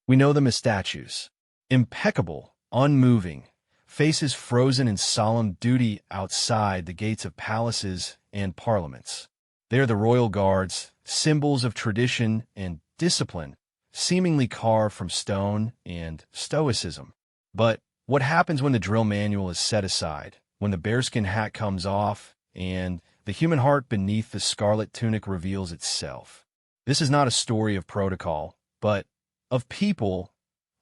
We know them as statues. Impeccable, unmoving, faces frozen in solemn duty outside the gates of palaces and parliaments. They are the royal guards, symbols of tradition and discipline, seemingly carved from stone and stoicism. But what happens when the drill manual is set aside, when the bearskin hat comes off, and the human heart beneath the scarlet tunic reveals itself? This is not a story of protocol, but of people,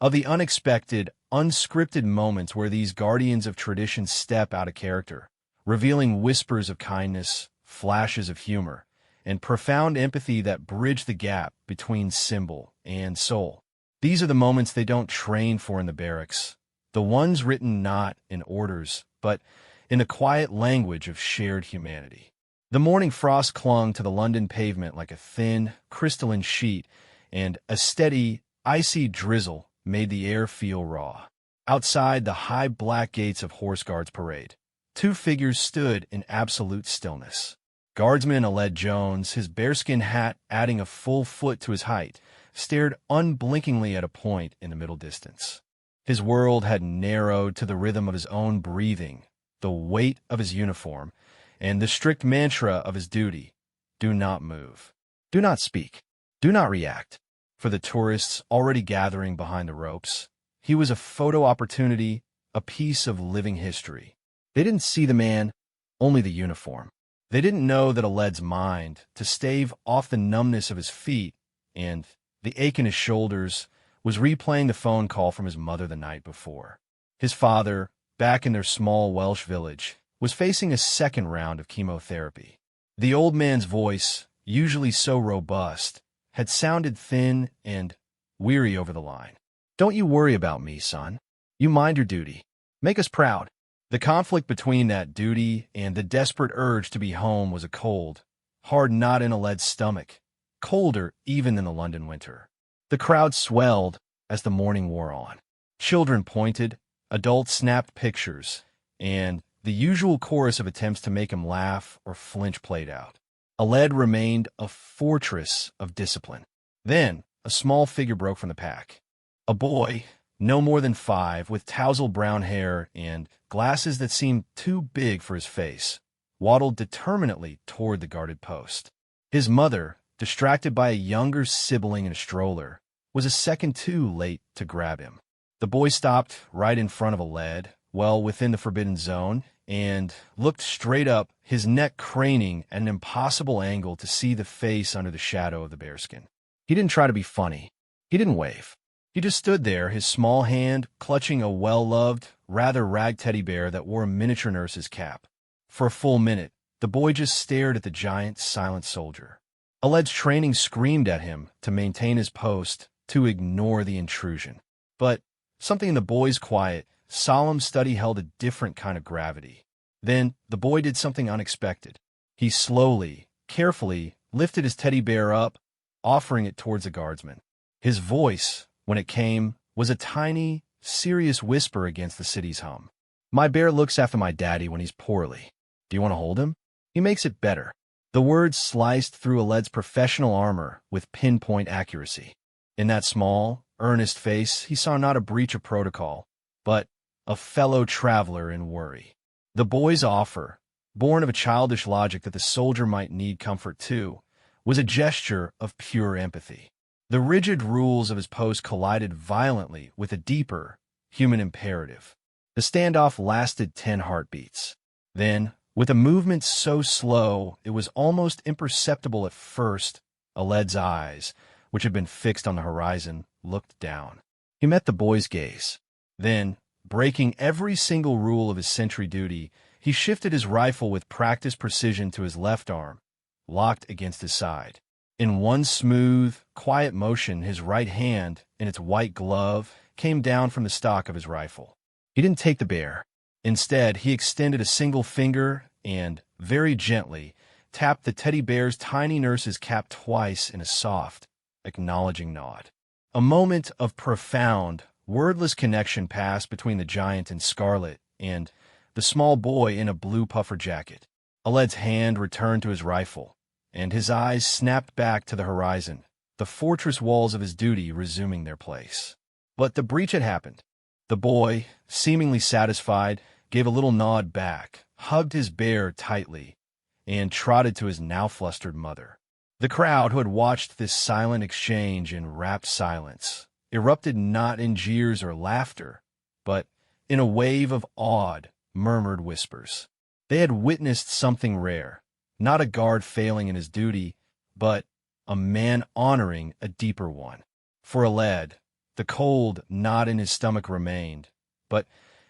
of the unexpected, unscripted moments where these guardians of tradition step out of character, revealing whispers of kindness, flashes of humor, and profound empathy that bridge the gap between symbol and soul. These are the moments they don't train for in the barracks, the ones written not in orders, but in the quiet language of shared humanity. The morning frost clung to the London pavement like a thin, crystalline sheet, and a steady, icy drizzle made the air feel raw. Outside the high black gates of Horse Guards Parade, two figures stood in absolute stillness. Guardsman Aled Jones, his bearskin hat adding a full foot to his height, stared unblinkingly at a point in the middle distance. His world had narrowed to the rhythm of his own breathing, the weight of his uniform, and the strict mantra of his duty: do not move, do not speak, do not react. For the tourists already gathering behind the ropes, he was a photo opportunity, a piece of living history. They didn't see the man, only the uniform. They didn't know that Aled's mind, to stave off the numbness of his feet and the ache in his shoulders, was replaying the phone call from his mother the night before. His father, back in their small Welsh village, was facing a second round of chemotherapy. The old man's voice, usually so robust, had sounded thin and weary over the line. Don't you worry about me, son. You mind your duty. Make us proud. The conflict between that duty and the desperate urge to be home was a cold, hard knot in Aled's stomach, colder even than the London winter. The crowd swelled as the morning wore on. Children pointed, adults snapped pictures, and the usual chorus of attempts to make him laugh or flinch played out. Aled remained a fortress of discipline. Then, a small figure broke from the pack. A boy, no more than 5, with tousled brown hair and glasses that seemed too big for his face, waddled determinately toward the guarded post. His mother, distracted by a younger sibling in a stroller, was a second too late to grab him. The boy stopped right in front of Aled, well within the forbidden zone, and looked straight up, his neck craning at an impossible angle to see the face under the shadow of the bearskin. He didn't try to be funny. He didn't wave. He just stood there, his small hand clutching a well-loved, rather rag teddy bear that wore a miniature nurse's cap. For a full minute, the boy just stared at the giant, silent soldier. Aled's training screamed at him to maintain his post, to ignore the intrusion. But something in the boy's quiet, solemn study held a different kind of gravity. Then the boy did something unexpected. He slowly, carefully lifted his teddy bear up, offering it towards the guardsman. His voice, when it came, was a tiny, serious whisper against the city's hum. My bear looks after my daddy when he's poorly. Do you want to hold him? He makes it better. The words sliced through Aled's professional armor with pinpoint accuracy. In that small, earnest face, he saw not a breach of protocol, but a fellow traveler in worry. The boy's offer, born of a childish logic that the soldier might need comfort too, was a gesture of pure empathy. The rigid rules of his post collided violently with a deeper, human imperative. The standoff lasted 10 heartbeats. Then, with a movement so slow it was almost imperceptible at first, Aled's eyes, which had been fixed on the horizon, looked down. He met the boy's gaze. Then, breaking every single rule of his sentry duty, he shifted his rifle with practiced precision to his left arm, locked against his side. In one smooth, quiet motion, his right hand, in its white glove, came down from the stock of his rifle. He didn't take the bear. Instead, he extended a single finger and, very gently, tapped the teddy bear's tiny nurse's cap twice in a soft, acknowledging nod. A moment of profound, wordless connection passed between the giant in scarlet and the small boy in a blue puffer jacket. Aled's hand returned to his rifle, and his eyes snapped back to the horizon, the fortress walls of his duty resuming their place. But the breach had happened. The boy, seemingly satisfied, gave a little nod back, hugged his bear tightly, and trotted to his now flustered mother. The crowd, who had watched this silent exchange in rapt silence, erupted not in jeers or laughter, but in a wave of awed, murmured whispers. They had witnessed something rare, not a guard failing in his duty, but a man honoring a deeper one. For a lad, the cold knot in his stomach remained, but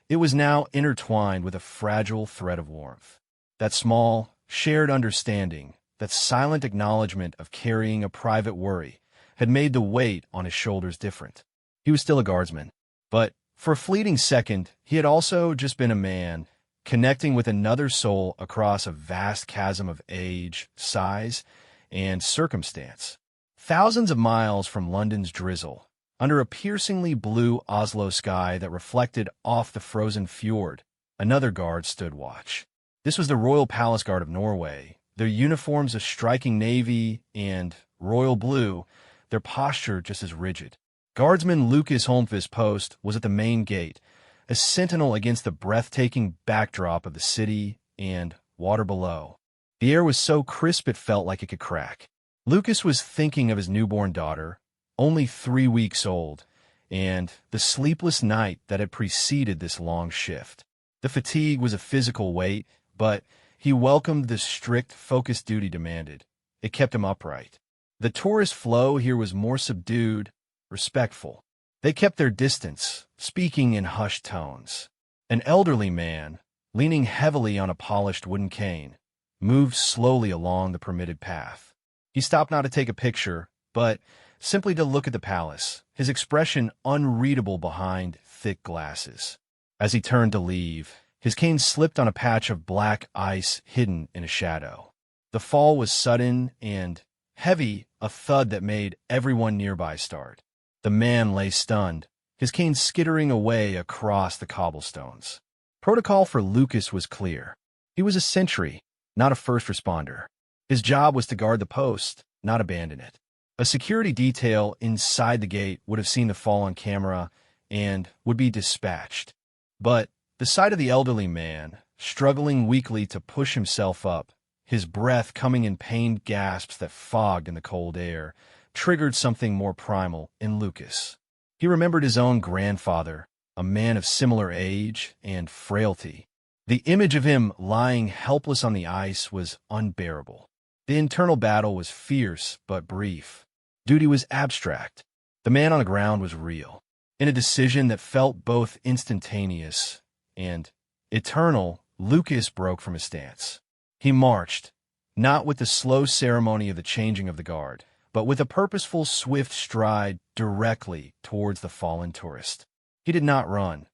it was now intertwined with a fragile thread of warmth. That small, shared understanding, that silent acknowledgement of carrying a private worry, had made the weight on his shoulders different. He was still a guardsman, but for a fleeting second, he had also just been a man, connecting with another soul across a vast chasm of age, size, and circumstance. Thousands of miles from London's drizzle, under a piercingly blue Oslo sky that reflected off the frozen fjord, another guard stood watch. This was the Royal Palace Guard of Norway, their uniforms a striking navy and royal blue, their posture just as rigid. Guardsman Lucas Holmqvist's post was at the main gate, a sentinel against the breathtaking backdrop of the city and water below. The air was so crisp it felt like it could crack. Lucas was thinking of his newborn daughter, only 3 weeks old, and the sleepless night that had preceded this long shift. The fatigue was a physical weight, but he welcomed the strict, focused duty demanded. It kept him upright. The tourist flow here was more subdued, respectful. They kept their distance, speaking in hushed tones. An elderly man, leaning heavily on a polished wooden cane, moved slowly along the permitted path. He stopped not to take a picture, but simply to look at the palace, his expression unreadable behind thick glasses. As he turned to leave, his cane slipped on a patch of black ice hidden in a shadow. The fall was sudden and heavy, a thud that made everyone nearby start. The man lay stunned, his cane skittering away across the cobblestones. Protocol for Lucas was clear. He was a sentry, not a first responder. His job was to guard the post, not abandon it. A security detail inside the gate would have seen the fall on camera and would be dispatched. But the sight of the elderly man, struggling weakly to push himself up, his breath coming in pained gasps that fogged in the cold air, triggered something more primal in Lucas. He remembered his own grandfather, a man of similar age and frailty. The image of him lying helpless on the ice was unbearable. The internal battle was fierce but brief. Duty was abstract. The man on the ground was real. In a decision that felt both instantaneous and eternal, Lucas broke from his stance. He marched, not with the slow ceremony of the changing of the guard, but with a purposeful, swift stride directly towards the fallen tourist. He did not run.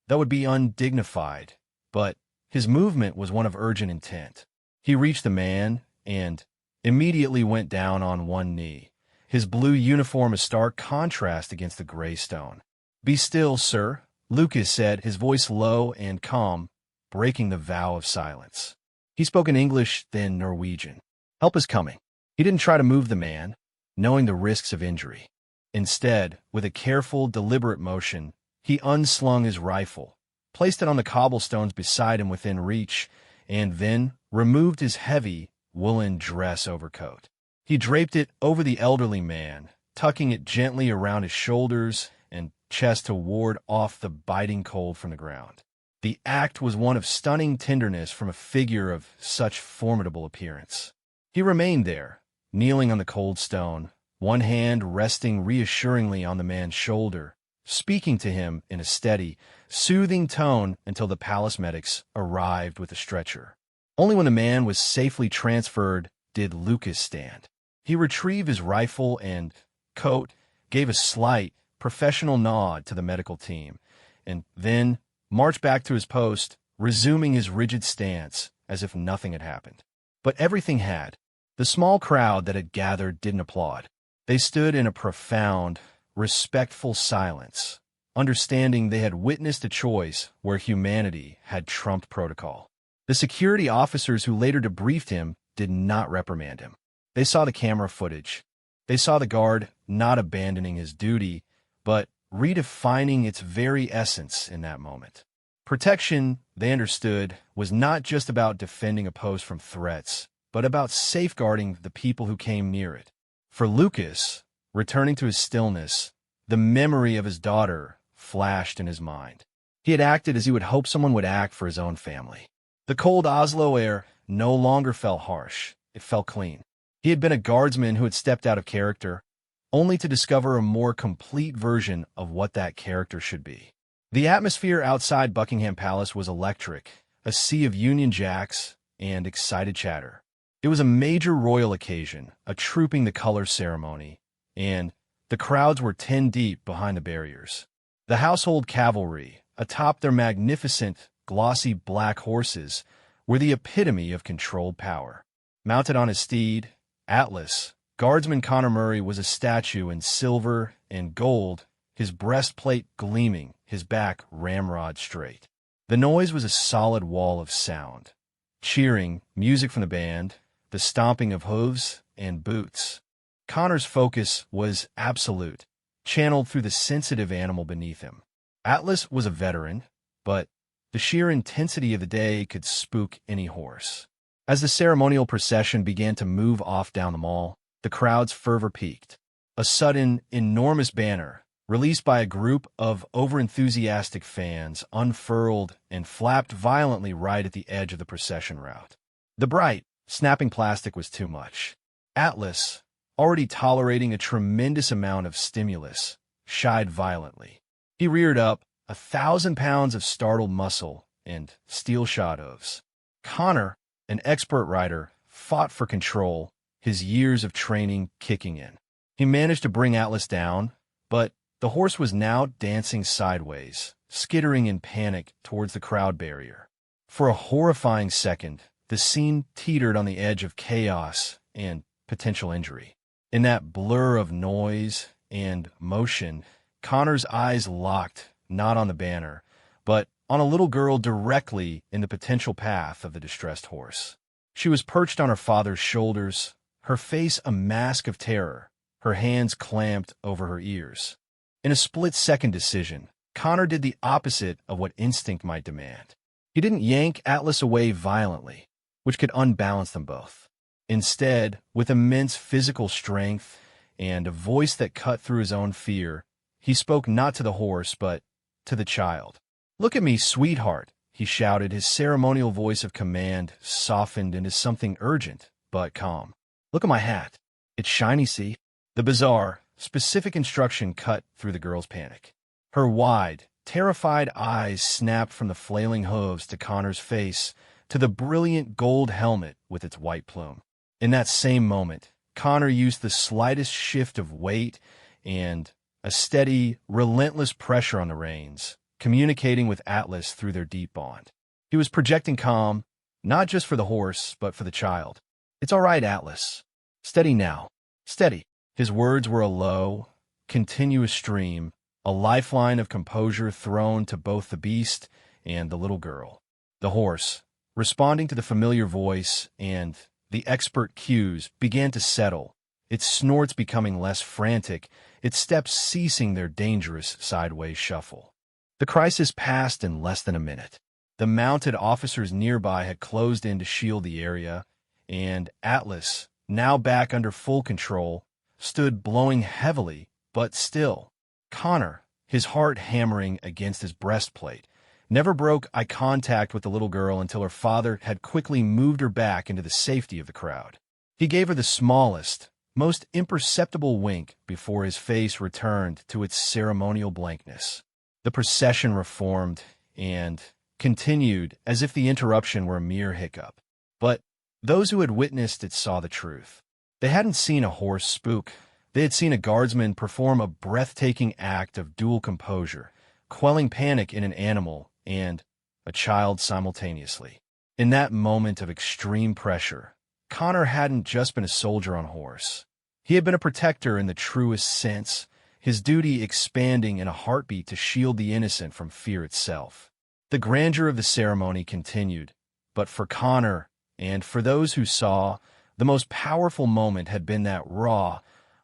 That would be undignified, but his movement was one of urgent intent. He reached the man and immediately went down on one knee, his blue uniform a stark contrast against the gray stone. "Be still, sir," Lucas said, his voice low and calm, breaking the vow of silence. He spoke in English, then Norwegian. Help is coming. He didn't try to move the man, knowing the risks of injury. Instead, with a careful, deliberate motion, he unslung his rifle, placed it on the cobblestones beside him within reach, and then removed his heavy, woolen dress overcoat. He draped it over the elderly man, tucking it gently around his shoulders and chest to ward off the biting cold from the ground. The act was one of stunning tenderness from a figure of such formidable appearance. He remained there, kneeling on the cold stone, one hand resting reassuringly on the man's shoulder, speaking to him in a steady, soothing tone until the palace medics arrived with a stretcher. Only when the man was safely transferred did Lucas stand. He retrieved his rifle and coat, gave a slight, professional nod to the medical team, and then marched back to his post, resuming his rigid stance as if nothing had happened. But everything had. The small crowd that had gathered didn't applaud. They stood in a profound, respectful silence, understanding they had witnessed a choice where humanity had trumped protocol. The security officers who later debriefed him did not reprimand him. They saw the camera footage. They saw the guard not abandoning his duty, but redefining its very essence in that moment. Protection, they understood, was not just about defending a post from threats, but about safeguarding the people who came near it. For Lucas, returning to his stillness, the memory of his daughter flashed in his mind. He had acted as he would hope someone would act for his own family. The cold Oslo air no longer felt harsh. It felt clean. He had been a guardsman who had stepped out of character, only to discover a more complete version of what that character should be. The atmosphere outside Buckingham Palace was electric, a sea of Union Jacks and excited chatter. It was a major royal occasion, a trooping the colors ceremony, and the crowds were 10 deep behind the barriers. The household cavalry, atop their magnificent, glossy black horses, were the epitome of controlled power. Mounted on his steed, Atlas, Guardsman Connor Murray was a statue in silver and gold, his breastplate gleaming, his back ramrod straight. The noise was a solid wall of sound. Cheering, music from the band, the stomping of hooves and boots. Connor's focus was absolute, channeled through the sensitive animal beneath him. Atlas was a veteran, but the sheer intensity of the day could spook any horse. As the ceremonial procession began to move off down the mall, the crowd's fervor peaked. A sudden, enormous banner, released by a group of overenthusiastic fans, unfurled and flapped violently right at the edge of the procession route. The bright, snapping plastic was too much. Atlas, already tolerating a tremendous amount of stimulus, shied violently. He reared up, 1,000 pounds of startled muscle and steel-shod hooves. Connor, an expert rider, fought for control, his years of training kicking in. He managed to bring Atlas down, but the horse was now dancing sideways, skittering in panic towards the crowd barrier. For a horrifying second, the scene teetered on the edge of chaos and potential injury. In that blur of noise and motion, Connor's eyes locked not on the banner, but on a little girl directly in the potential path of the distressed horse. She was perched on her father's shoulders, her face a mask of terror, her hands clamped over her ears. In a split-second decision, Connor did the opposite of what instinct might demand. He didn't yank Atlas away violently, which could unbalance them both. Instead, with immense physical strength and a voice that cut through his own fear, he spoke not to the horse, but to the child. "Look at me, sweetheart," he shouted, his ceremonial voice of command softened into something urgent but calm. "Look at my hat. It's shiny, see?" The bizarre, specific instruction cut through the girl's panic. Her wide, terrified eyes snapped from the flailing hooves to Connor's face to the brilliant gold helmet with its white plume. In that same moment, Connor used the slightest shift of weight and a steady, relentless pressure on the reins, communicating with Atlas through their deep bond. He was projecting calm, not just for the horse, but for the child. "It's all right, Atlas. Steady now. Steady." His words were a low, continuous stream, a lifeline of composure thrown to both the beast and the little girl. The horse, responding to the familiar voice and the expert cues, began to settle, its snorts becoming less frantic, its steps ceasing their dangerous sideways shuffle. The crisis passed in less than a minute. The mounted officers nearby had closed in to shield the area, and Atlas, now back under full control, stood blowing heavily, but still. Connor, his heart hammering against his breastplate, never broke eye contact with the little girl until her father had quickly moved her back into the safety of the crowd. He gave her the smallest, most imperceptible wink before his face returned to its ceremonial blankness. The procession reformed and continued as if the interruption were a mere hiccup. But those who had witnessed it saw the truth. They hadn't seen a horse spook. They had seen a guardsman perform a breathtaking act of dual composure, quelling panic in an animal and a child simultaneously. In that moment of extreme pressure, Connor hadn't just been a soldier on horse. He had been a protector in the truest sense, his duty expanding in a heartbeat to shield the innocent from fear itself. The grandeur of the ceremony continued, but for Connor, and for those who saw, the most powerful moment had been that raw,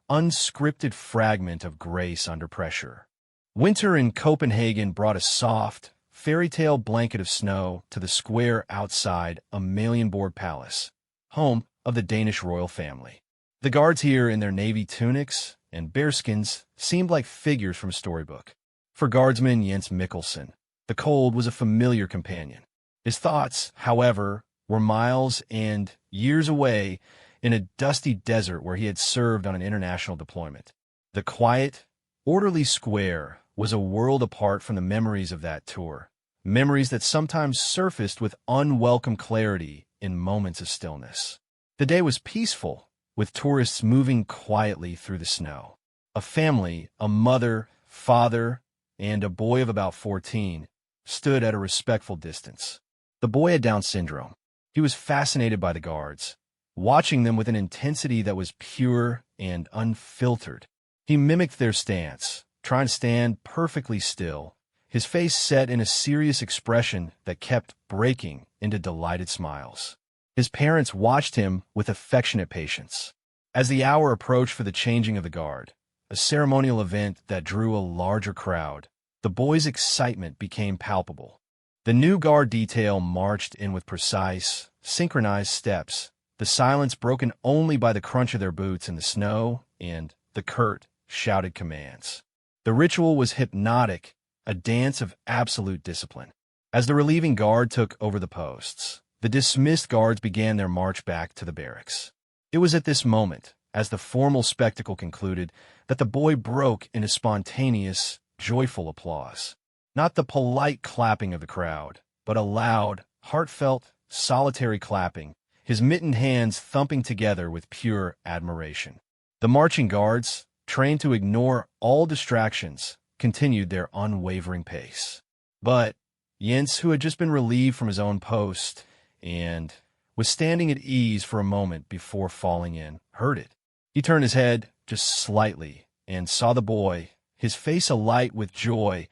unscripted fragment of grace under pressure. Winter in Copenhagen brought a soft, fairy tale blanket of snow to the square outside Amalienborg Palace, home of the Danish royal family. The guards here, in their navy tunics and bearskins, seemed like figures from a storybook. For guardsman Jens Mikkelsen, the cold was a familiar companion. His thoughts, however, were miles and years away in a dusty desert where he had served on an international deployment. The quiet, orderly square was a world apart from the memories of that tour, memories that sometimes surfaced with unwelcome clarity in moments of stillness. The day was peaceful, with tourists moving quietly through the snow. A family, a mother, father, and a boy of about 14, stood at a respectful distance. The boy had Down syndrome. He was fascinated by the guards, watching them with an intensity that was pure and unfiltered. He mimicked their stance, trying to stand perfectly still, his face set in a serious expression that kept breaking into delighted smiles. His parents watched him with affectionate patience. As the hour approached for the changing of the guard, a ceremonial event that drew a larger crowd, the boy's excitement became palpable. The new guard detail marched in with precise, synchronized steps, the silence broken only by the crunch of their boots in the snow and the curt, shouted commands. The ritual was hypnotic, a dance of absolute discipline. As the relieving guard took over the posts, the dismissed guards began their march back to the barracks. It was at this moment, as the formal spectacle concluded, that the boy broke into spontaneous, joyful applause. Not the polite clapping of the crowd, but a loud, heartfelt, solitary clapping, his mittened hands thumping together with pure admiration. The marching guards, trained to ignore all distractions, continued their unwavering pace. But Jens, who had just been relieved from his own post and was standing at ease for a moment before falling in, heard it. He turned his head just slightly and saw the boy, his face alight with joy,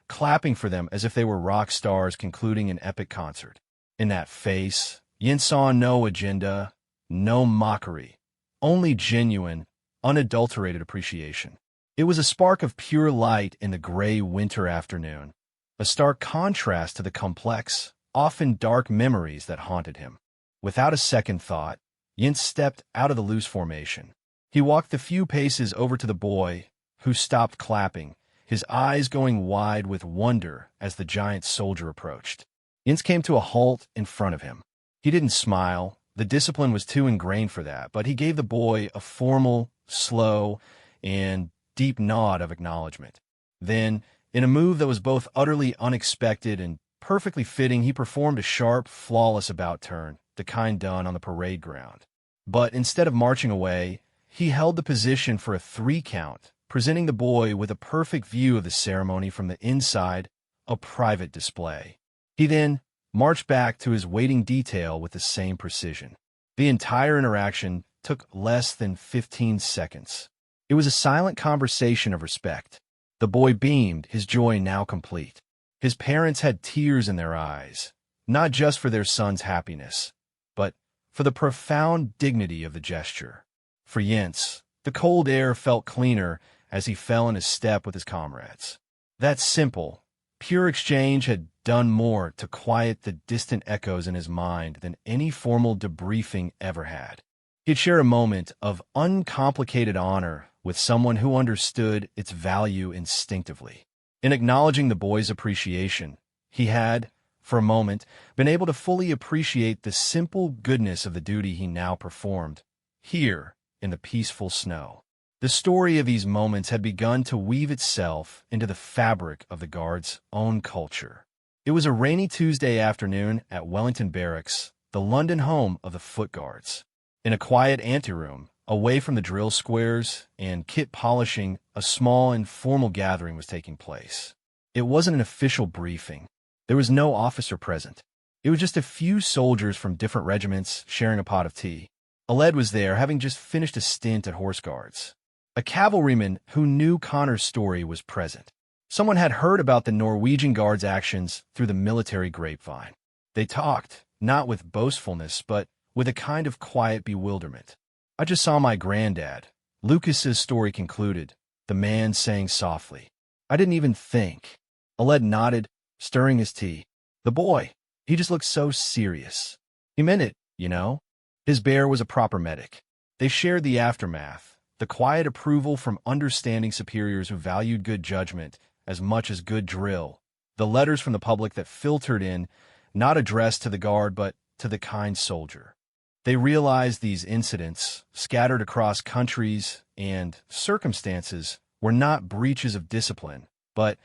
clapping for them as if they were rock stars concluding an epic concert. In that face, Jens saw no agenda, no mockery, only genuine, unadulterated appreciation. It was a spark of pure light in the gray winter afternoon, a stark contrast to the complex, often dark memories that haunted him. Without a second thought, Jens stepped out of the loose formation. He walked the few paces over to the boy, who stopped clapping, his eyes going wide with wonder as the giant soldier approached. Jens came to a halt in front of him. He didn't smile, the discipline was too ingrained for that, but he gave the boy a formal, slow, and deep nod of acknowledgement. Then, in a move that was both utterly unexpected and perfectly fitting, he performed a sharp, flawless about-turn, the kind done on the parade ground. But instead of marching away, he held the position for a 3 count, presenting the boy with a perfect view of the ceremony from the inside, a private display. He then marched back to his waiting detail with the same precision. The entire interaction took less than 15 seconds. It was a silent conversation of respect. The boy beamed, his joy now complete. His parents had tears in their eyes, not just for their son's happiness, but for the profound dignity of the gesture. For Jens, the cold air felt cleaner as he fell in his step with his comrades. That simple, pure exchange had done more to quiet the distant echoes in his mind than any formal debriefing ever had. He'd share a moment of uncomplicated honor with someone who understood its value instinctively. In acknowledging the boy's appreciation, he had, for a moment, been able to fully appreciate the simple goodness of the duty he now performed, here in the peaceful snow. The story of these moments had begun to weave itself into the fabric of the guard's own culture. It was a rainy Tuesday afternoon at Wellington Barracks, the London home of the Foot Guards. In a quiet anteroom, away from the drill squares and kit polishing, a small informal gathering was taking place. It wasn't an official briefing. There was no officer present. It was just a few soldiers from different regiments sharing a pot of tea. Aled was there, having just finished a stint at Horse Guards. A cavalryman who knew Connor's story was present. Someone had heard about the Norwegian Guards' actions through the military grapevine. They talked, not with boastfulness, but with a kind of quiet bewilderment. "I just saw my granddad," Lucas's story concluded, the man saying softly, "I didn't even think." Aled nodded, stirring his tea. The boy, he just looked so serious. He meant it, you know? His bear was a proper medic. They shared the aftermath, the quiet approval from understanding superiors who valued good judgment as much as good drill, the letters from the public that filtered in, not addressed to the guard but to the kind soldier. They realized these incidents, scattered across countries and circumstances, were not breaches of discipline, but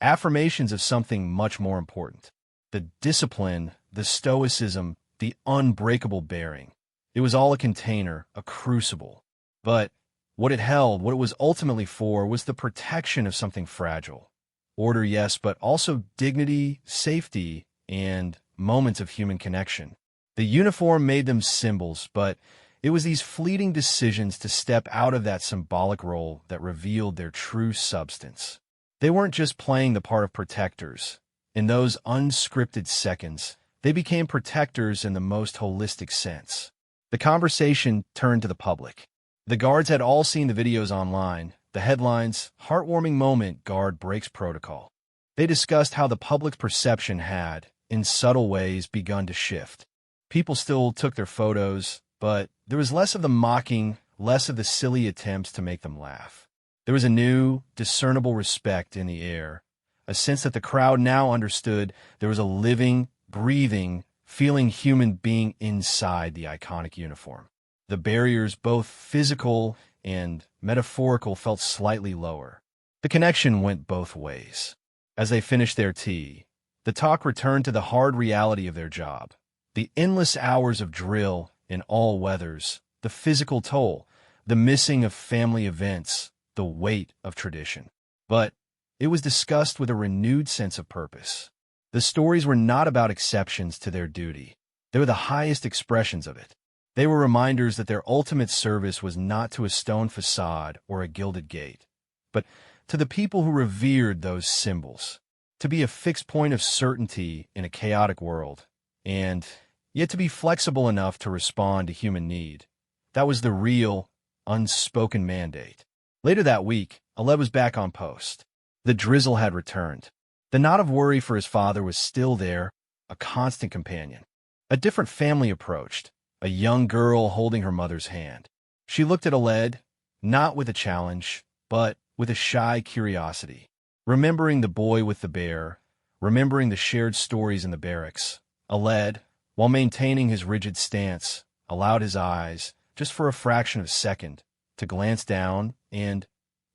affirmations of something much more important. The discipline, the stoicism, the unbreakable bearing. It was all a container, a crucible. But what it held, what it was ultimately for, was the protection of something fragile. Order, yes, but also dignity, safety, and moments of human connection. The uniform made them symbols, but it was these fleeting decisions to step out of that symbolic role that revealed their true substance. They weren't just playing the part of protectors. In those unscripted seconds, they became protectors in the most holistic sense. The conversation turned to the public. The guards had all seen the videos online, the headlines, "Heartwarming moment, guard breaks protocol." They discussed how the public's perception had, in subtle ways, begun to shift. People still took their photos, but there was less of the mocking, less of the silly attempts to make them laugh. There was a new, discernible respect in the air, a sense that the crowd now understood there was a living, breathing, feeling human being inside the iconic uniform. The barriers, both physical and metaphorical, felt slightly lower. The connection went both ways. As they finished their tea, the talk returned to the hard reality of their job. The endless hours of drill in all weathers, the physical toll, the missing of family events, the weight of tradition. But it was discussed with a renewed sense of purpose. The stories were not about exceptions to their duty. They were the highest expressions of it. They were reminders that their ultimate service was not to a stone facade or a gilded gate, but to the people who revered those symbols, to be a fixed point of certainty in a chaotic world, and yet to be flexible enough to respond to human need. That was the real, unspoken mandate. Later that week, Aled was back on post. The drizzle had returned. The knot of worry for his father was still there, a constant companion. A different family approached, a young girl holding her mother's hand. She looked at Aled, not with a challenge, but with a shy curiosity. Remembering the boy with the bear, remembering the shared stories in the barracks, Aled, while maintaining his rigid stance, allowed his eyes, just for a fraction of a second, to glance down and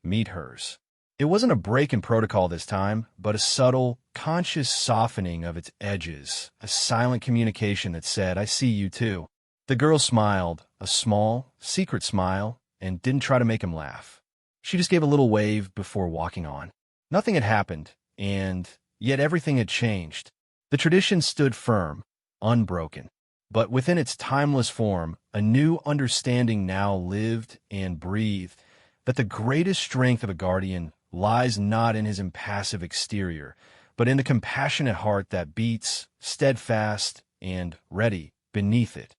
meet hers. It wasn't a break in protocol this time, but a subtle, conscious softening of its edges, a silent communication that said, "I see you too." The girl smiled, a small, secret smile, and didn't try to make him laugh. She just gave a little wave before walking on. Nothing had happened, and yet everything had changed. The tradition stood firm, unbroken. But within its timeless form, a new understanding now lived and breathed, that the greatest strength of a guardian lies not in his impassive exterior, but in the compassionate heart that beats, steadfast and ready, beneath it.